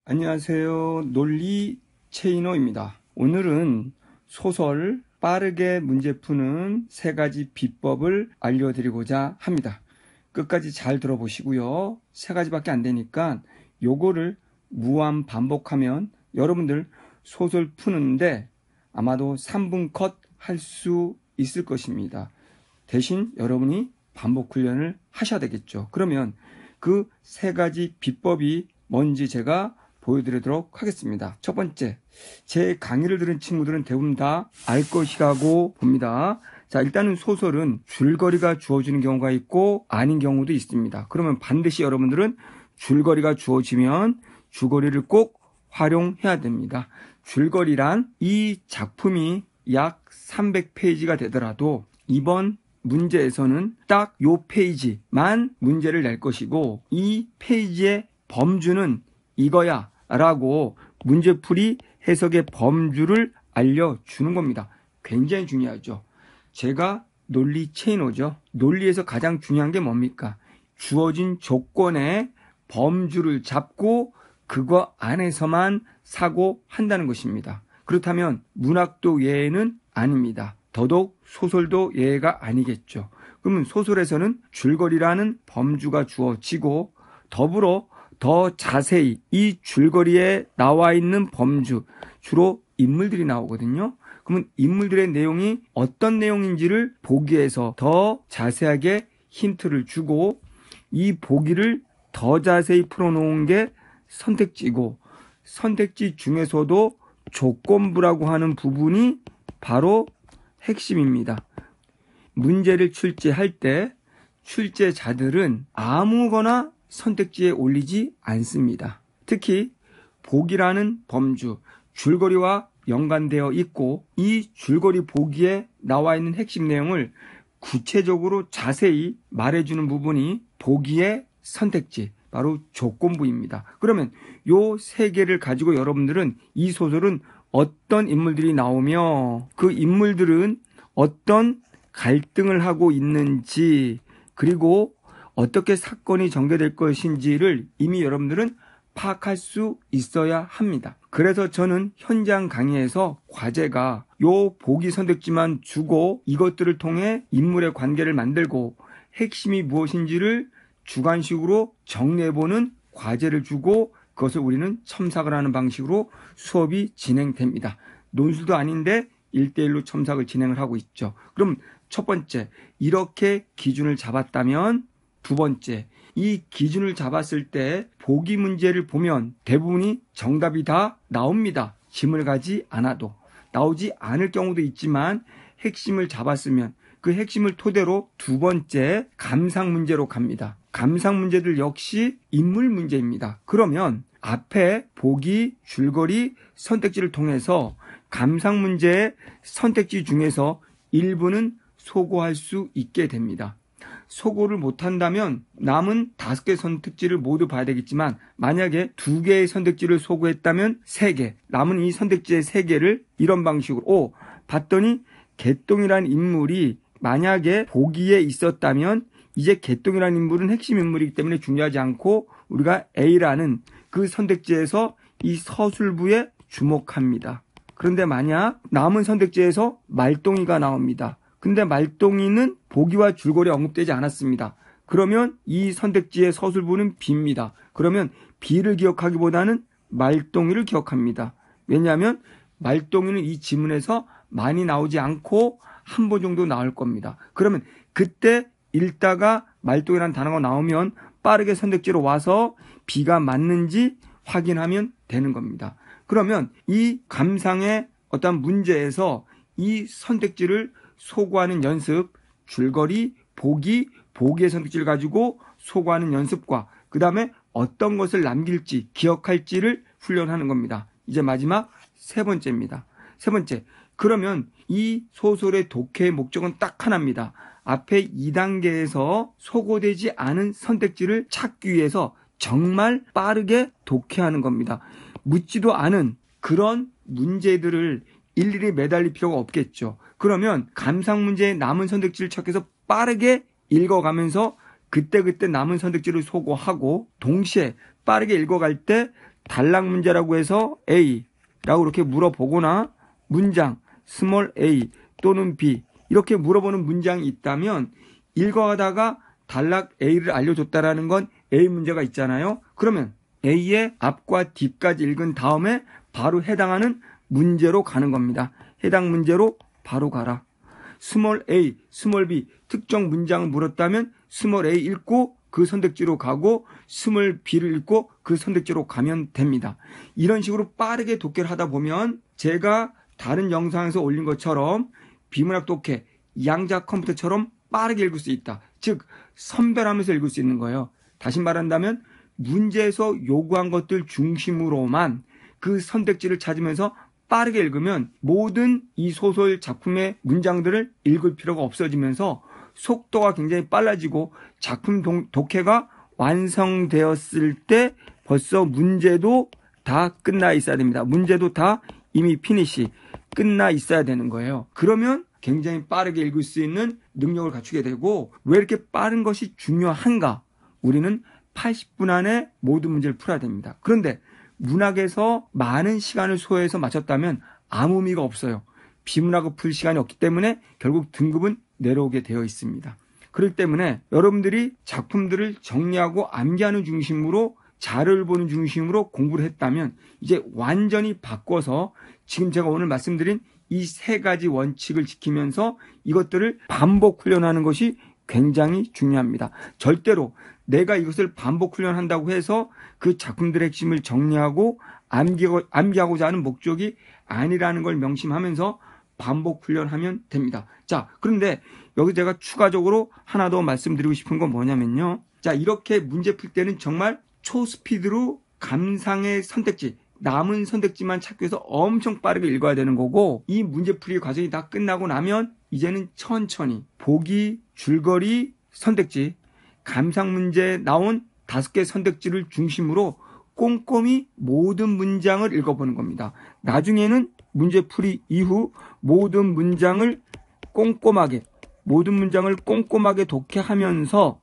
안녕하세요. 논리 체이너입니다. 오늘은 소설 빠르게 문제 푸는 3가지 비법을 알려드리고자 합니다. 끝까지 잘 들어보시고요. 3가지밖에 안 되니까 요거를 무한 반복하면 여러분들 소설 푸는데 아마도 3분 컷 할 수 있을 것입니다. 대신 여러분이 반복 훈련을 하셔야 되겠죠. 그러면 그 3가지 비법이 뭔지 제가 보여드리도록 하겠습니다. 첫 번째, 제 강의를 들은 친구들은 대부분 다 알 것이라고 봅니다. 자, 일단은 소설은 줄거리가 주어지는 경우가 있고 아닌 경우도 있습니다. 그러면 반드시 여러분들은 줄거리가 주어지면 줄거리를 꼭 활용해야 됩니다. 줄거리란 이 작품이 약 300페이지가 되더라도 이번 문제에서는 딱 요 페이지만 문제를 낼 것이고 이 페이지의 범주는 이거야 라고 문제풀이 해석의 범주를 알려주는 겁니다. 굉장히 중요하죠. 제가 논리 체이너죠. 논리에서 가장 중요한 게 뭡니까? 주어진 조건의 범주를 잡고 그거 안에서만 사고한다는 것입니다. 그렇다면 문학도 예외는 아닙니다. 더더욱 소설도 예외가 아니겠죠. 그러면 소설에서는 줄거리라는 범주가 주어지고 더불어 더 자세히 이 줄거리에 나와 있는 범주, 주로 인물들이 나오거든요. 그러면 인물들의 내용이 어떤 내용인지를 보기에서 더 자세하게 힌트를 주고 이 보기를 더 자세히 풀어놓은 게 선택지고 선택지 중에서도 조건부라고 하는 부분이 바로 핵심입니다. 문제를 출제할 때 출제자들은 아무거나 선택지에 올리지 않습니다. 특히 보기라는 범주, 줄거리와 연관되어 있고 이 줄거리 보기에 나와 있는 핵심 내용을 구체적으로 자세히 말해주는 부분이 보기의 선택지, 바로 조건부입니다. 그러면 요 3개를 가지고 여러분들은 이 소설은 어떤 인물들이 나오며 그 인물들은 어떤 갈등을 하고 있는지 그리고 어떻게 사건이 전개될 것인지를 이미 여러분들은 파악할 수 있어야 합니다. 그래서 저는 현장 강의에서 과제가 요 보기 선택지만 주고 이것들을 통해 인물의 관계를 만들고 핵심이 무엇인지를 주관식으로 정리해보는 과제를 주고 그것을 우리는 첨삭을 하는 방식으로 수업이 진행됩니다. 논술도 아닌데 1대1로 첨삭을 진행을 하고 있죠. 그럼 첫 번째, 이렇게 기준을 잡았다면 두 번째, 이 기준을 잡았을 때 보기 문제를 보면 대부분이 정답이 다 나옵니다. 짐을 가지 않아도. 나오지 않을 경우도 있지만 핵심을 잡았으면 그 핵심을 토대로 두 번째 감상 문제로 갑니다. 감상 문제들 역시 인물 문제입니다. 그러면 앞에 보기, 줄거리, 선택지를 통해서 감상 문제의 선택지 중에서 일부는 소거할 수 있게 됩니다. 소거를 못한다면 남은 5개 선택지를 모두 봐야 되겠지만 만약에 2개의 선택지를 소거했다면 3개, 남은 이 선택지의 3개를 이런 방식으로 봤더니 개똥이라는 인물이 만약에 보기에 있었다면 이제 개똥이라는 인물은 핵심 인물이기 때문에 중요하지 않고 우리가 A라는 그 선택지에서 이 서술부에 주목합니다. 그런데 만약 남은 선택지에서 말똥이가 나옵니다. 근데 말똥이는 보기와 줄거리에 언급되지 않았습니다. 그러면 이 선택지의 서술부는 B입니다. 그러면 B를 기억하기보다는 말똥이를 기억합니다. 왜냐하면 말똥이는 이 지문에서 많이 나오지 않고 한 번 정도 나올 겁니다. 그러면 그때 읽다가 말똥이라는 단어가 나오면 빠르게 선택지로 와서 B가 맞는지 확인하면 되는 겁니다. 그러면 이 감상의 어떤 문제에서 이 선택지를 소거하는 연습, 줄거리, 보기의 선택지를 가지고 소거하는 연습과 그 다음에 어떤 것을 남길지, 기억할지를 훈련하는 겁니다. 이제 마지막 3번째입니다. 3번째, 그러면 이 소설의 독해의 목적은 딱 하나입니다. 앞에 2단계에서 소거되지 않은 선택지를 찾기 위해서 정말 빠르게 독해하는 겁니다. 묻지도 않은 그런 문제들을 일일이 매달릴 필요가 없겠죠. 그러면 감상 문제의 남은 선택지를 찾기위해서 빠르게 읽어가면서 그때그때 남은 선택지를 소거하고 동시에 빠르게 읽어갈 때 단락 문제라고 해서 A라고 이렇게 물어보거나 문장 스몰 a 또는 b 이렇게 물어보는 문장이 있다면 읽어가다가 단락 A를 알려줬다라는 건 A 문제가 있잖아요. 그러면 A의 앞과 뒤까지 읽은 다음에 바로 해당하는 문제로 가는 겁니다. 해당 문제로 바로 가라. 스몰 a, 스몰 b 특정 문장을 물었다면 스몰 a 읽고 그 선택지로 가고 스몰 b를 읽고 그 선택지로 가면 됩니다. 이런 식으로 빠르게 독해를 하다 보면 제가 다른 영상에서 올린 것처럼 비문학 독해, 양자 컴퓨터처럼 빠르게 읽을 수 있다. 즉 선별하면서 읽을 수 있는 거예요. 다시 말한다면 문제에서 요구한 것들 중심으로만 그 선택지를 찾으면서 빠르게 읽으면 모든 이 소설 작품의 문장들을 읽을 필요가 없어지면서 속도가 굉장히 빨라지고 작품 독해가 완성되었을 때 벌써 문제도 다 끝나 있어야 됩니다. 문제도 다 이미 피니시 끝나 있어야 되는 거예요. 그러면 굉장히 빠르게 읽을 수 있는 능력을 갖추게 되고 왜 이렇게 빠른 것이 중요한가? 우리는 80분 안에 모든 문제를 풀어야 됩니다. 그런데 문학에서 많은 시간을 소요해서 마쳤다면 아무 의미가 없어요. 비문학을 풀 시간이 없기 때문에 결국 등급은 내려오게 되어 있습니다. 그렇기 때문에 여러분들이 작품들을 정리하고 암기하는 중심으로 자료를 보는 중심으로 공부를 했다면 이제 완전히 바꿔서 지금 제가 오늘 말씀드린 이 세 가지 원칙을 지키면서 이것들을 반복 훈련하는 것이 굉장히 중요합니다. 절대로 내가 이것을 반복 훈련한다고 해서 그 작품들의 핵심을 정리하고 암기하고자 하는 목적이 아니라는 걸 명심하면서 반복 훈련하면 됩니다. 자, 그런데 여기 제가 추가적으로 하나 더 말씀드리고 싶은 건 뭐냐면요. 자, 이렇게 문제 풀 때는 정말 초스피드로 감상의 선택지, 남은 선택지만 찾기 위해서 엄청 빠르게 읽어야 되는 거고 이 문제풀이 과정이 다 끝나고 나면 이제는 천천히 보기, 줄거리, 선택지, 감상 문제에 나온 5개 선택지를 중심으로 꼼꼼히 모든 문장을 읽어보는 겁니다. 나중에는 문제풀이 이후 모든 문장을 꼼꼼하게 독해하면서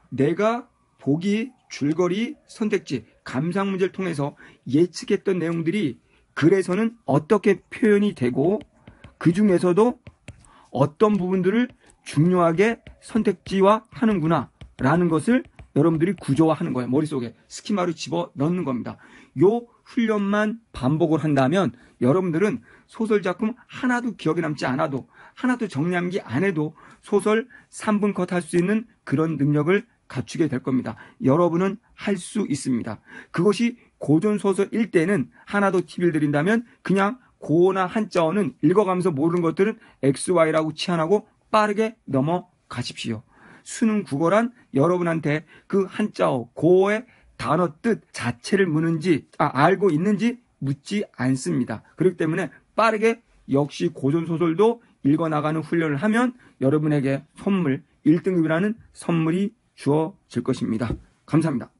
내가 보기, 줄거리, 선택지, 감상 문제를 통해서 예측했던 내용들이 글에서는 어떻게 표현이 되고 그 중에서도 어떤 부분들을 중요하게 선택지화 하는구나 라는 것을 여러분들이 구조화하는 거예요. 머릿속에 스키마로 집어넣는 겁니다. 요 훈련만 반복을 한다면 여러분들은 소설 작품 하나도 기억에 남지 않아도 하나도 정리암기 안 해도 소설 3분 컷 할 수 있는 그런 능력을 갖추게 될 겁니다. 여러분은 할 수 있습니다. 그것이 고전소설일 때는 하나 더 팁을 드린다면 그냥 고어나 한자어는 읽어가면서 모르는 것들은 XY라고 치환하고 빠르게 넘어가십시오. 수능 국어란 여러분한테 그 한자어, 고어의 단어 뜻 자체를 알고 있는지 묻지 않습니다. 그렇기 때문에 빠르게 역시 고전소설도 읽어나가는 훈련을 하면 여러분에게 선물, 1등급이라는 선물이 주어질 것입니다. 감사합니다.